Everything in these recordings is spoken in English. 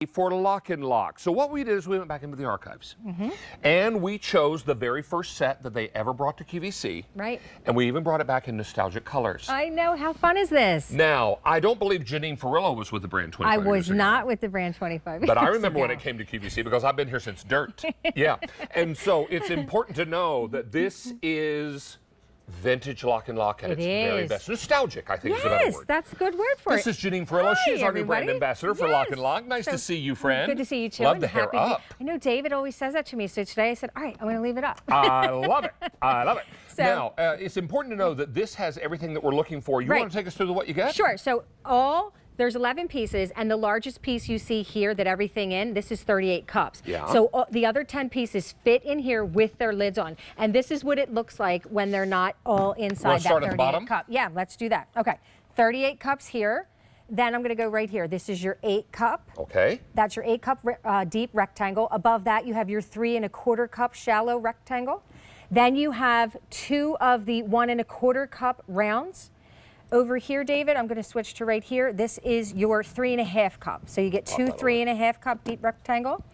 for LocknLock. So what we did is we went back into the archives and we chose the very first set that they ever brought to QVC. Right. And we even brought it back in nostalgic colors. I know. How fun is this? Now, I don't believe Janine Ferrillo was with the brand 25 I was years ago. not with the brand 25 But I years remember ago. when it came to QVC because I've been here since dirt. Yeah. And so it's important to know that this is vintage LocknLock at its very best. Nostalgic, I think is a better word. Yes, that's a good word for it. This is Janine Ferrillo. Hi, She's our new brand everybody. ambassador for Yes. LocknLock. Nice to see you, friend. Good to see you too. Love and the hair happy up. I know David always says that to me, so today I said, all right, I'm going to leave it up. I love it. I love it. So, now, it's important to know that this has everything that we're looking for. You want to take us through what you got? Sure. So there's 11 pieces, and the largest piece you see here that everything in, this is 38 cups. Yeah. So the other 10 pieces fit in here with their lids on. And this is what it looks like when they're not all inside that 38 cup. Yeah, let's do that. Okay, 38 cups here. Then I'm going to go right here. This is your 8 cup. Okay. That's your 8 cup deep rectangle. Above that, you have your 3 1/4 cup shallow rectangle. Then you have 2 of the 1 1/4 cup rounds. Over here, David, I'm going to switch to right here. This is your 3 1/2 cup. So you get 2 3 1/2 cup deep rectangle.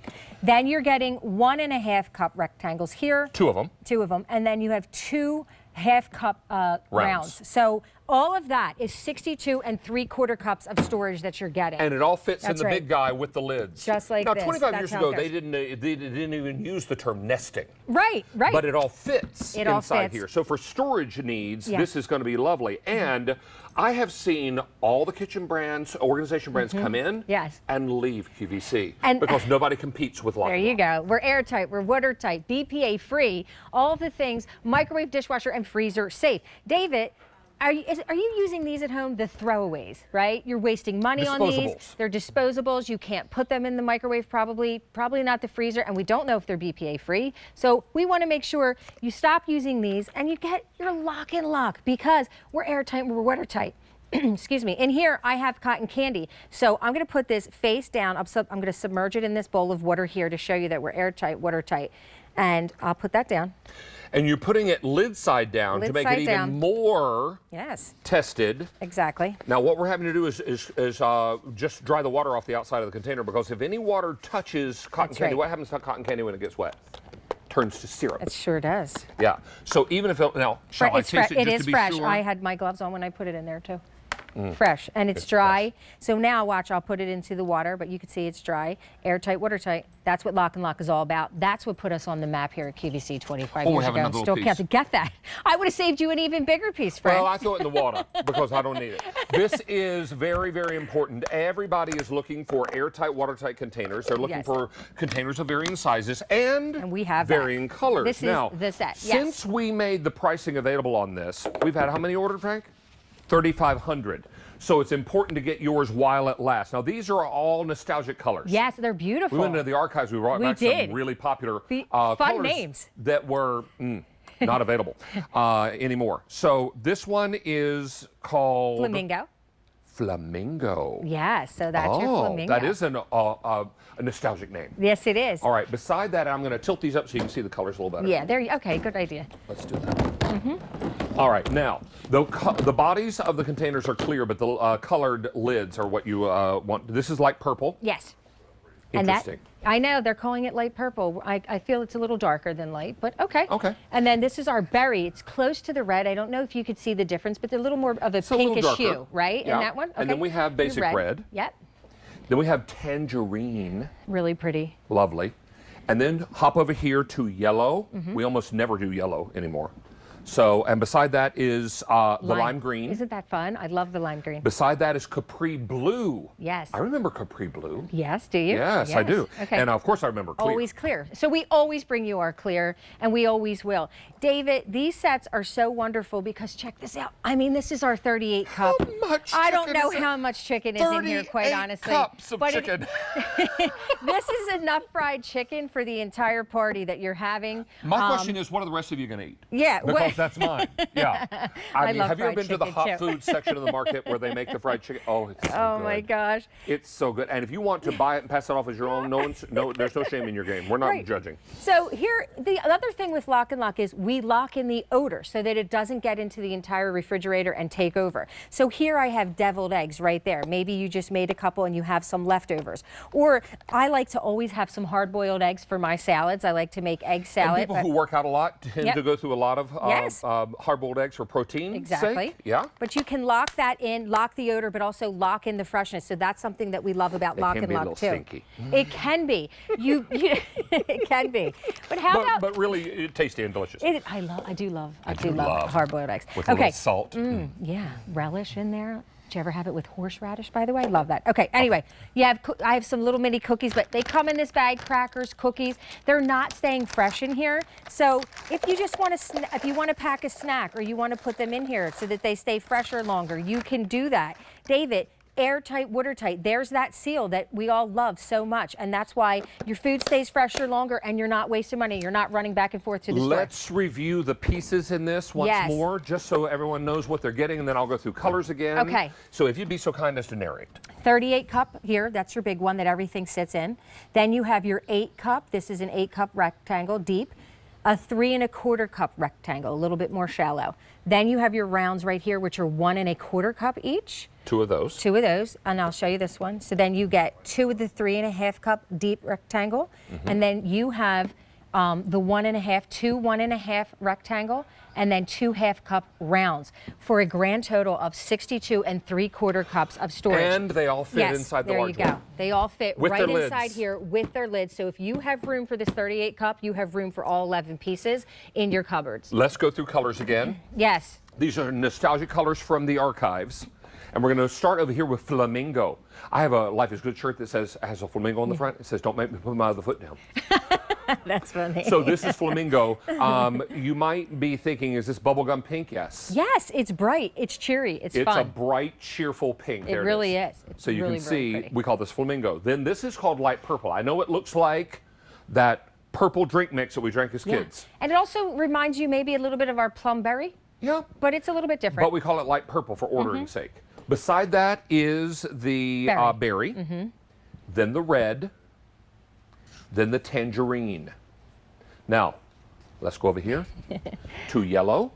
Then you're getting 1 1/2 cup rectangles here. 2 of them. 2 of them. And then you have 2 1/2 cup rounds. So all of that is 62 3/4 cups of storage that you're getting. And it all fits in the big guy with the lids. Just like now, this. 25 That's years how ago, it they goes. didn't even use the term nesting. Right. But it all fits It all inside fits. here. So for storage needs, this is going to be lovely. And I have seen all the kitchen brands, organization brands come in and leave QVC because nobody competes with LocknLock. There you go. We're airtight, we're watertight, BPA free, all the things, microwave, dishwasher, and freezer safe. David, are you using these at home? The throwaways, right? You're wasting money on these. They're disposables. You can't put them in the microwave, probably not the freezer, and we don't know if they're BPA free. So we want to make sure you stop using these and you get your LocknLock because we're airtight, we're watertight. Excuse me. In here, I have cotton candy. So I'm going to put this face down. I'm going to submerge it in this bowl of water here to show you that we're airtight, watertight. And I'll put that down. And you're putting it lid side down to make it even more tested. Exactly. Now what we're having to do is just dry the water off the outside of the container because if any water touches cotton candy, what happens to cotton candy when it gets wet? Turns to syrup. It sure does. Yeah. So even if now, shall I taste it just to be sure? It is fresh. I had my gloves on when I put it in there too. Fresh, and it's dry. Fresh. So now watch, I'll put it into the water, but you can see it's dry, airtight, watertight. That's what LocknLock is all about. That's what put us on the map here at QVC 25 years ago. Still can't get that. I would have saved you an even bigger piece, Fred. Well, I throw it in the water because I don't need it. This is very, very important. Everybody is looking for airtight, watertight containers. They're looking for containers of varying sizes and we have varying colors. This now, is the set. Since we made the pricing available on this, we've had how many ordered, Frank? 3,500. So it's important to get yours while it lasts. Now, these are all nostalgic colors. Yes, they're beautiful. We went into the archives. We brought back some really popular fun colors names that were not available anymore. So this one is called Flamingo. Flamingo. Yes, so that's your flamingo. That is a nostalgic name. Yes, it is. All right, beside that, I'm going to tilt these up so you can see the colors a little better. Yeah, okay, good idea. Let's do that. All right, now, the bodies of the containers are clear, but the colored lids are what you want. This is light purple. Yes. Interesting. I know, they're calling it light purple. I feel it's a little darker than light, but okay. Okay. And then this is our berry. It's close to the red. I don't know if you could see the difference, but they're a little more of a pinkish hue, right? Yeah. In that one? Okay. And then we have basic red. Yep. Then we have tangerine. Really pretty. Lovely. And then hop over here to yellow. We almost never do yellow anymore. So, and beside that is the lime green. Isn't that fun? I love the lime green. Beside that is Capri Blue. Yes. I remember Capri Blue. Yes, do you? Yes, I do. Okay. And of course I remember clear. Always clear. So we always bring you our clear, and we always will. David, these sets are so wonderful because check this out. I mean, this is our 38 cup. How much I don't chicken know is how much chicken is in here, quite honestly. 38 cups of chicken. This is enough fried chicken for the entire party that you're having. My question is, what are the rest of you going to eat? Yeah. Because that's mine. Yeah. I mean, love have you ever fried been to the chicken, hot too. food section of the market where they make the fried chicken? Oh, it's so good. Oh my gosh. It's so good. And if you want to buy it and pass it off as your own, there's no shame in your game. We're not judging. So here, the other thing with LocknLock is we lock in the odor so that it doesn't get into the entire refrigerator and take over. So here I have deviled eggs right there. Maybe you just made a couple and you have some leftovers. Or I like to always have some hard-boiled eggs for my salads. I like to make egg salad. And people who work out a lot tend to go through a lot of hard-boiled eggs for protein. Exactly. Sake. Yeah. But you can lock that in, lock the odor, but also lock in the freshness. So that's something that we love about LocknLock too. Stinky. It can be. It can be. But how about? But really tasty and delicious. I do love hard-boiled eggs. With a little salt. Yeah, relish in there. Did you ever have it with horseradish, by the way? Love that. Okay, anyway, I have some little mini cookies, but they come in this bag, crackers, cookies. They're not staying fresh in here. So if you just want to, if you want to pack a snack or you want to put them in here so that they stay fresher longer, you can do that. David, airtight, watertight. There's that seal that we all love so much, and that's why your food stays fresher longer and you're not wasting money. You're not running back and forth to the store. Let's review the pieces in this once more, just so everyone knows what they're getting, and then I'll go through colors again. Okay. So if you'd be so kind as to narrate. 38 cup here, that's your big one that everything sits in. Then you have your 8 cup. This is an 8 cup rectangle deep. A 3 1/4 cup rectangle, a little bit more shallow. Then you have your rounds right here, which are 1 1/4 cup each. 2 of those. 2 of those, and I'll show you this one. So then you get 2 of the 3 1/2 cup deep rectangle, and then you have the 1 1/2, 2 1 1/2 rectangle, and then 2 1/2 cup rounds for a grand total of 62 3/4 cups of storage. And they all fit inside the large one. There you go. They all fit with right their inside lids. here with their lids. So if you have room for this 38 cup, you have room for all 11 pieces in your cupboards. Let's go through colors again. Yes. These are nostalgic colors from the archives. And we're going to start over here with flamingo. I have a Life is Good shirt that has a flamingo on the front. It says, "Don't make me put my other foot down." That's funny. So this is flamingo. You might be thinking, is this bubblegum pink? Yes. Yes, it's bright. It's cheery. It's fun. It's a bright, cheerful pink. It really is. It's so you really, can see, really pretty. we call this flamingo. Then this is called light purple. I know it looks like that purple drink mix that we drank as kids. And it also reminds you maybe a little bit of our plum berry. Yeah. But it's a little bit different. But we call it light purple for ordering sake. Beside that is the berry, then the red, then the tangerine. Now, let's go over here to yellow.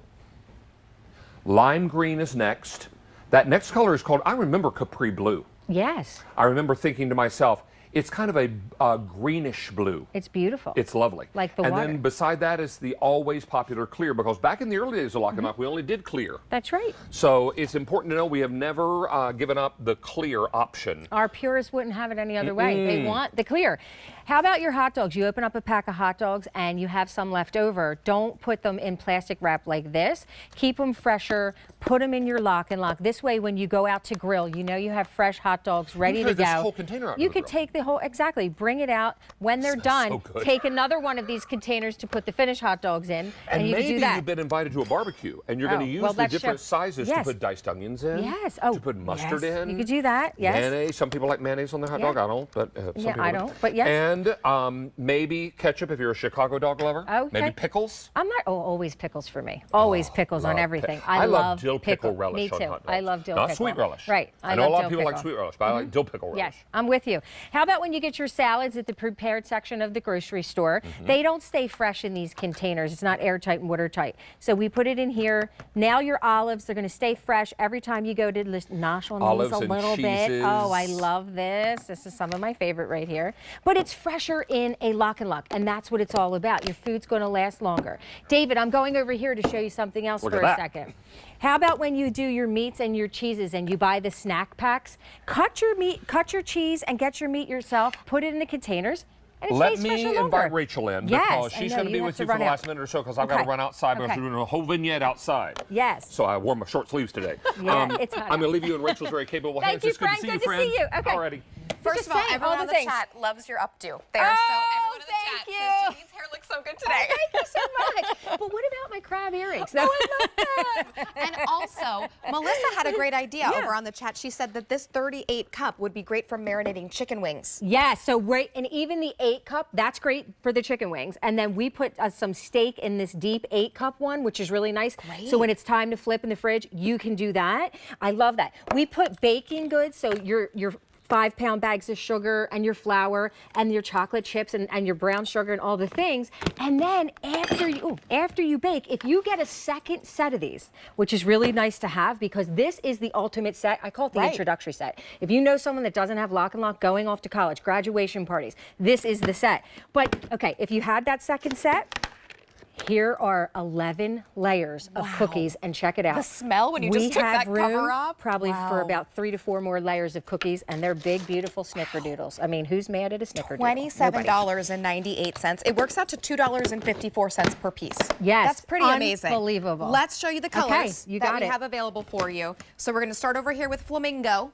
Lime green is next. That next color is called, I remember, Capri blue. Yes. I remember thinking to myself, it's kind of a greenish blue. It's beautiful. It's lovely. Like the water. And then beside that is the always popular clear, because back in the early days of LocknLock, we only did clear. That's right. So it's important to know we have never given up the clear option. Our purists wouldn't have it any other way. They want the clear. How about your hot dogs? You open up a pack of hot dogs and you have some left over. Don't put them in plastic wrap like this. Keep them fresher. Put them in your LocknLock. This way, when you go out to grill, you know you have fresh hot dogs ready to go. This whole container out you to the could take the whole, exactly, bring it out. When they're done, take another one of these containers to put the finished hot dogs in, and you can do that. Maybe you've been invited to a barbecue and you're going to use the different sizes to put diced onions in. Yes. To put mustard in. You could do that. Yes. Mayonnaise. Some people like mayonnaise on their hot dog. I don't, but some people I don't. But yes. And maybe ketchup if you're a Chicago dog lover. Okay. Maybe pickles. I'm not. Oh, always pickles for me. Always pickles on everything. I love dill pickle relish. Me too. On hot dogs. I love dill pickle. Not sweet relish. Right. I know a lot of people like sweet relish, but I like dill pickle relish. Yes, I'm with you. How about when you get your salads at the prepared section of the grocery store? They don't stay fresh in these containers. It's not airtight and watertight. So we put it in here. Now your olives, they're going to stay fresh every time you go to nosh on these a little bit. Oh, I love this. This is some of my favorite right here. But it's fresher in a LocknLock, and that's what it's all about. Your food's going to last longer. David, I'm going over here to show you something else for a second. How about when you do your meats and your cheeses and you buy the snack packs? Cut your meat, cut your cheese, and get your meat yourself. Put it in the containers. And it Let stays me fresher invite longer. Rachel in, Yes, because she's going to be with you for the last minute or so, because I've got to run outside because we're doing a whole vignette outside. Yes. So I wore my short sleeves today. Yeah, it's hot. I'm going to leave you in Rachel's very capable hands. Thank you, It's good Frank. to see you, Good to friend. see you. Okay. Alrighty. First of all, saying, everyone all on the the things. chat loves your updo. They are so, everyone in the chat thank you. says Janine's hair looks so good today. Thank you so much. But what about my crab earrings? Oh, I love them. And also, Melissa had a great idea over on the chat. She said that this 38 cup would be great for marinating chicken wings. Yeah, so right, and even the 8 cup, that's great for the chicken wings. And then we put some steak in this deep 8 cup one, which is really nice. Great. So when it's time to flip in the fridge, you can do that. I love that. We put baking goods, so your 5-pound bags of sugar and your flour and your chocolate chips and your brown sugar and all the things. And then after you bake, if you get a second set of these, which is really nice to have because this is the ultimate set. I call it the introductory set. If you know someone that doesn't have Lock and Lock going off to college, graduation parties, this is the set. But okay, if you had that second set, here are 11 layers of cookies, and check it out. The smell when you just took that cover off? Probably for about 3 to 4 more layers of cookies, and they're big, beautiful snickerdoodles. I mean, who's mad at a snickerdoodle? $27.98. It works out to $2.54 per piece. Yes, that's pretty amazing. Unbelievable. Let's show you the colors you that got we it. have available for you. So we're going to start over here with flamingo.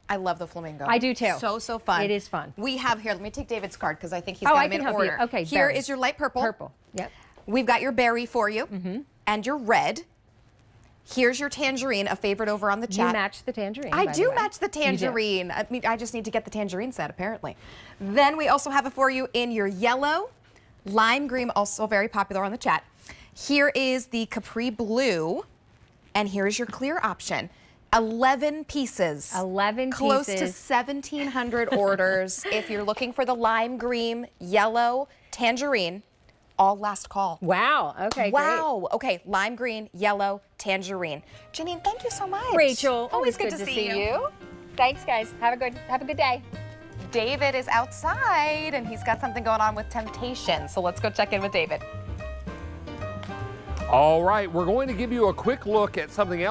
I love the flamingo. I do too. So fun. It is fun. We have here, let me take David's card because I think he's got them in order. Okay, here berry. is your light purple. Purple, yep. We've got your berry for you and your red. Here's your tangerine, a favorite over on the chat. You match the tangerine. I by do the way. match the tangerine. I mean, I just need to get the tangerine set, apparently. Then we also have it for you in your yellow, lime green, also very popular on the chat. Here is the Capri Blue, and here's your clear option. 11 pieces. 11 Close to pieces. 1,700 orders. If you're looking for the lime green, yellow, tangerine, all last call. Wow. Okay. Wow. Okay. Lime green, yellow, tangerine. Janine, thank you so much. Rachel, always good to see you. Thanks, guys. Have a good day. David is outside and he's got something going on with temptation. So let's go check in with David. All right, we're going to give you a quick look at something else.